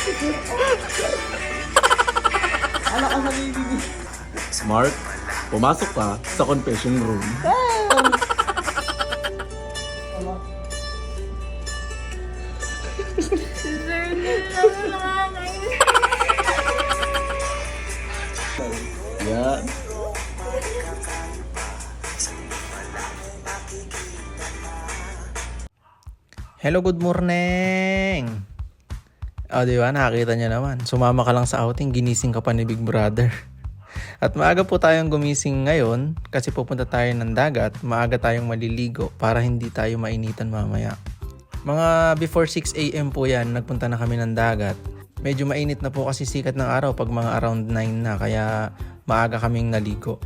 Ano ka sa baby? Smart, pumasok ka sa confession room. Yan. Hello, good morning! O, di ba? Nakakita niyo naman. Sumama ka lang sa outing, ginising ka pa ni Big Brother. At maaga po tayong gumising ngayon kasi pupunta tayo ng dagat. Maaga tayong maliligo para hindi tayo mainitan mamaya. Mga before 6 AM po yan, nagpunta na kami ng dagat. Medyo mainit na po kasi sikat ng araw pag mga around 9 na, kaya maaga kaming naligo.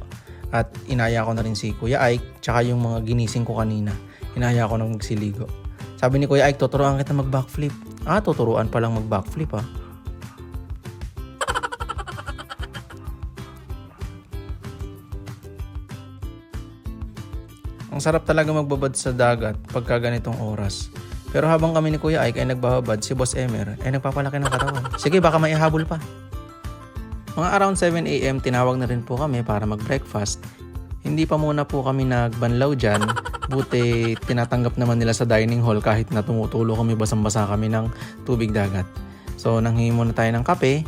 At inaya ko na rin si Kuya Ike, tsaka yung mga ginising ko kanina. Inaya ko na magsiligo. Sabi ni Kuya Ike, tuturuan kita mag-backflip. Tuturuan pa lang mag-backflip ha. Ang sarap talaga magbabad sa dagat pagka ganitong oras. Pero habang kami ni Kuya Ike ay nagbababad, si Boss Emer ay nagpapalaki ng katawan. Sige, baka may ihabol pa. Mga around 7 AM, tinawag na rin po kami para mag-breakfast. Hindi pa muna po kami nagbanlaw dyan. Buti tinatanggap naman nila sa dining hall kahit na tumutulo kami, basang-basa kami ng tubig dagat. So nanghingi muna tayo ng kape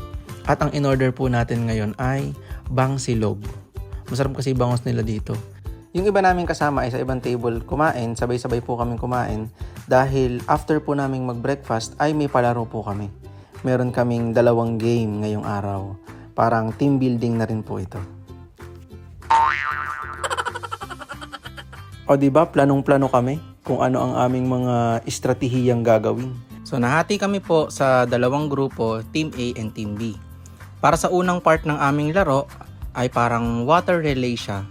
at ang in-order po natin ngayon ay bangsilog. Masarap kasi bangos nila dito. Yung iba naming kasama ay sa ibang table kumain, sabay-sabay po kaming kumain dahil after po naming mag-breakfast ay may palaro po kami. Meron kaming 2 game ngayong araw. Parang team building na rin po ito. O diba, planong-plano kami kung ano ang aming mga estratehiyang gagawin. So nahati kami po sa 2 grupo, Team A and Team B. Para sa unang part ng aming laro ay parang water relay siya.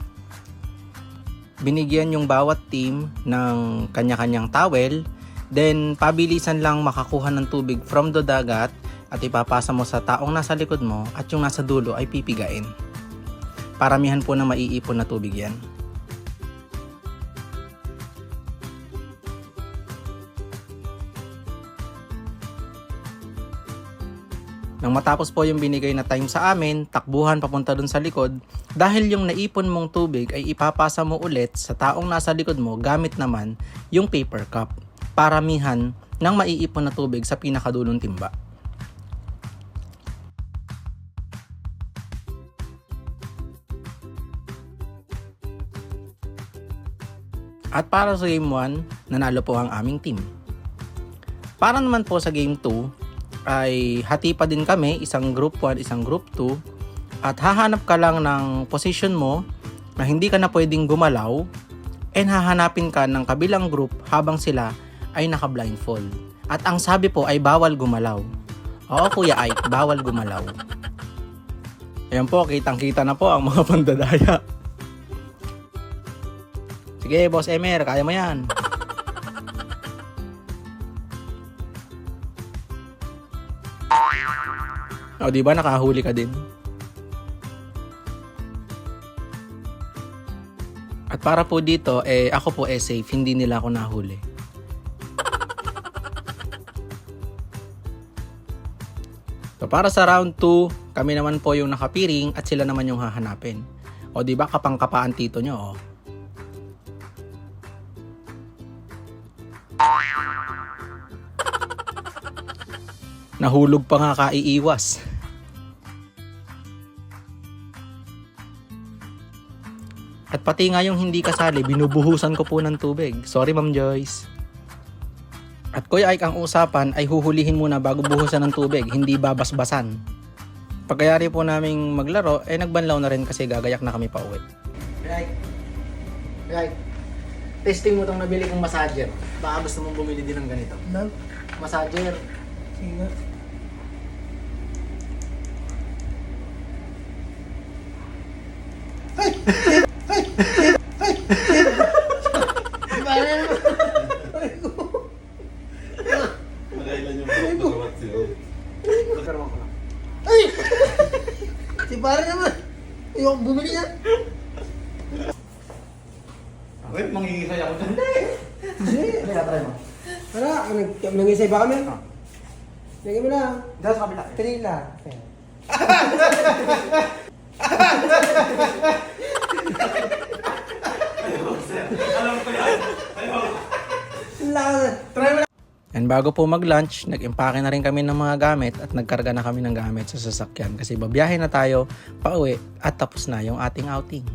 Binigyan yung bawat team ng kanya-kanyang towel, then pabilisan lang makakuha ng tubig from the dagat at ipapasa mo sa taong nasa likod mo at yung nasa dulo ay pipigain. Paramihan po na maiipon na tubig yan. Nang matapos po yung binigay na time sa amin, takbuhan papunta dun sa likod dahil yung naipon mong tubig ay ipapasa mo ulit sa taong nasa likod mo gamit naman yung paper cup. Paramihan ng maiipon na tubig sa pinakadulong timba. At para sa Game 1, nanalo po ang aming team. Para naman po sa Game 2, ay hati pa din kami, isang group 1, isang group 2, at hahanap ka lang ng position mo na hindi ka na pwedeng gumalaw and hahanapin ka ng kabilang group habang sila ay naka-blindfold. At ang sabi po ay bawal gumalaw. Oo Kuya Ike, bawal gumalaw. Ayan po, kitang-kita na po ang mga pandadaya. Sige, Boss Emer, kaya mo yan. O diba nakahuli ka din? At para po dito, ako po safe, hindi nila ako nahuli. So para sa round 2, kami naman po yung nakapiring at sila naman yung hahanapin. O diba kapang-kapaan tito nyo, oh. Nahulog pa nga kaiiwas. At pati nga yung hindi kasali, binubuhusan ko po ng tubig. Sorry Ma'am Joyce. At Kuya Ike, ang usapan ay huhulihin muna bago buhusan ng tubig, hindi babasbasan. Pagkayari po naming maglaro, nagbanlaw na rin kasi gagayak na kami pa uwi. Kuya Ike, testing mo tong nabili kong massager. Baka gusto mong bumili din ng ganito. No? Massager. Sige. Magailan yung pagkakawat siya. Ay! Si pare naman. Yung bumili yan. Uy, mangingisay ako dyan. Hindi. Try mo. Tara, nag-isay ba kami? Lagyan mo lang. Dito sa kabila. 3 lang. Alam ko yan. Try mo lang. And bago po mag-lunch, nag-impake na rin kami ng mga gamit at nagkarga na kami ng gamit sa sasakyan kasi babiyahe na tayo pauwi at tapos na yung ating outing.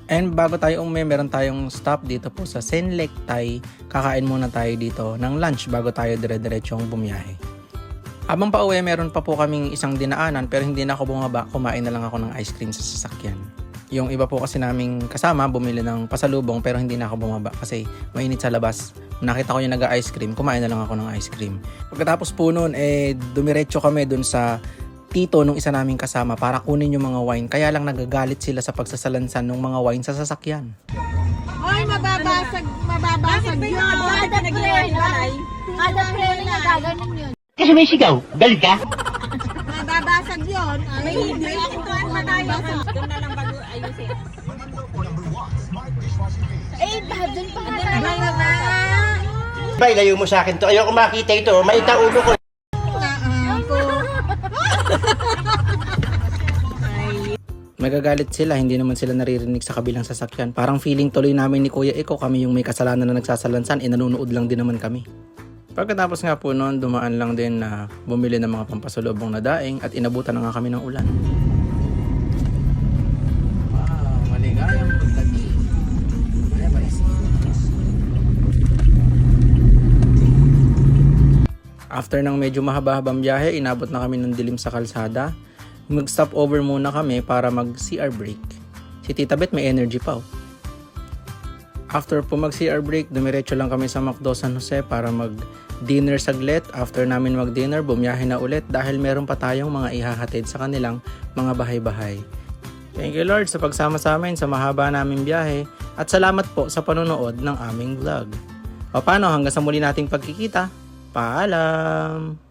And bago tayo umuwi, meron tayong stop dito po sa Senlek Thai. Kakain muna tayo dito ng lunch bago tayo dire-diretsong bumiyahe. Habang pauwi, meron pa po kaming isang dinaanan pero hindi na ako bumaba. Kumain na lang ako ng ice cream sa sasakyan. Yung iba po kasi naming kasama, bumili ng pasalubong pero hindi na ako bumaba kasi mainit sa labas. Nakita ko yung nag-ice cream, kumain na lang ako ng ice cream. Pagkatapos po noon, dumiretso kami dun sa tito nung isa naming kasama para kunin yung mga wine. Kaya lang nagagalit sila sa pagsasalansan ng mga wine sa sasakyan. Ay, mababasag yun. Kada prayer na gaganon yun. Kasi may sigaw, galit ka? Mababasag yun. Ay, hindi ako tuwan mababasag. Doon na lang bago ayusin. Eh, doon pa nga. Bay, layo mo sa akin to. Ayoko makita ito. May ulo ko. Magagalit sila, hindi naman sila naririnig sa kabilang sasakyan. Parang feeling tuloy namin ni Kuya Eko, kami yung may kasalanan na nagsasalansan, nanonood lang din naman kami. Pagkatapos nga po noon, dumaan lang din na bumili ng mga pampasalubong na daing at inabutan na nga kami ng ulan. Wow, maligayang pagtagi. After ng medyo mahaba-habang biyahe, inabot na kami ng dilim sa kalsada. Mag-stop over muna kami para mag-CR break. Si Tita Beth may energy pa. After po mag-CR break, dumiretso lang kami sa McDo San Jose para mag-dinner saglit. After namin mag-dinner, bumiyahe na ulit dahil meron pa tayong mga ihahatid sa kanilang mga bahay-bahay. Thank you Lord sa pagsama sa amin sa mahaba naming biyahe at salamat po sa panonood ng aming vlog. O paano, hanggang sa muli nating pagkikita. Paalam!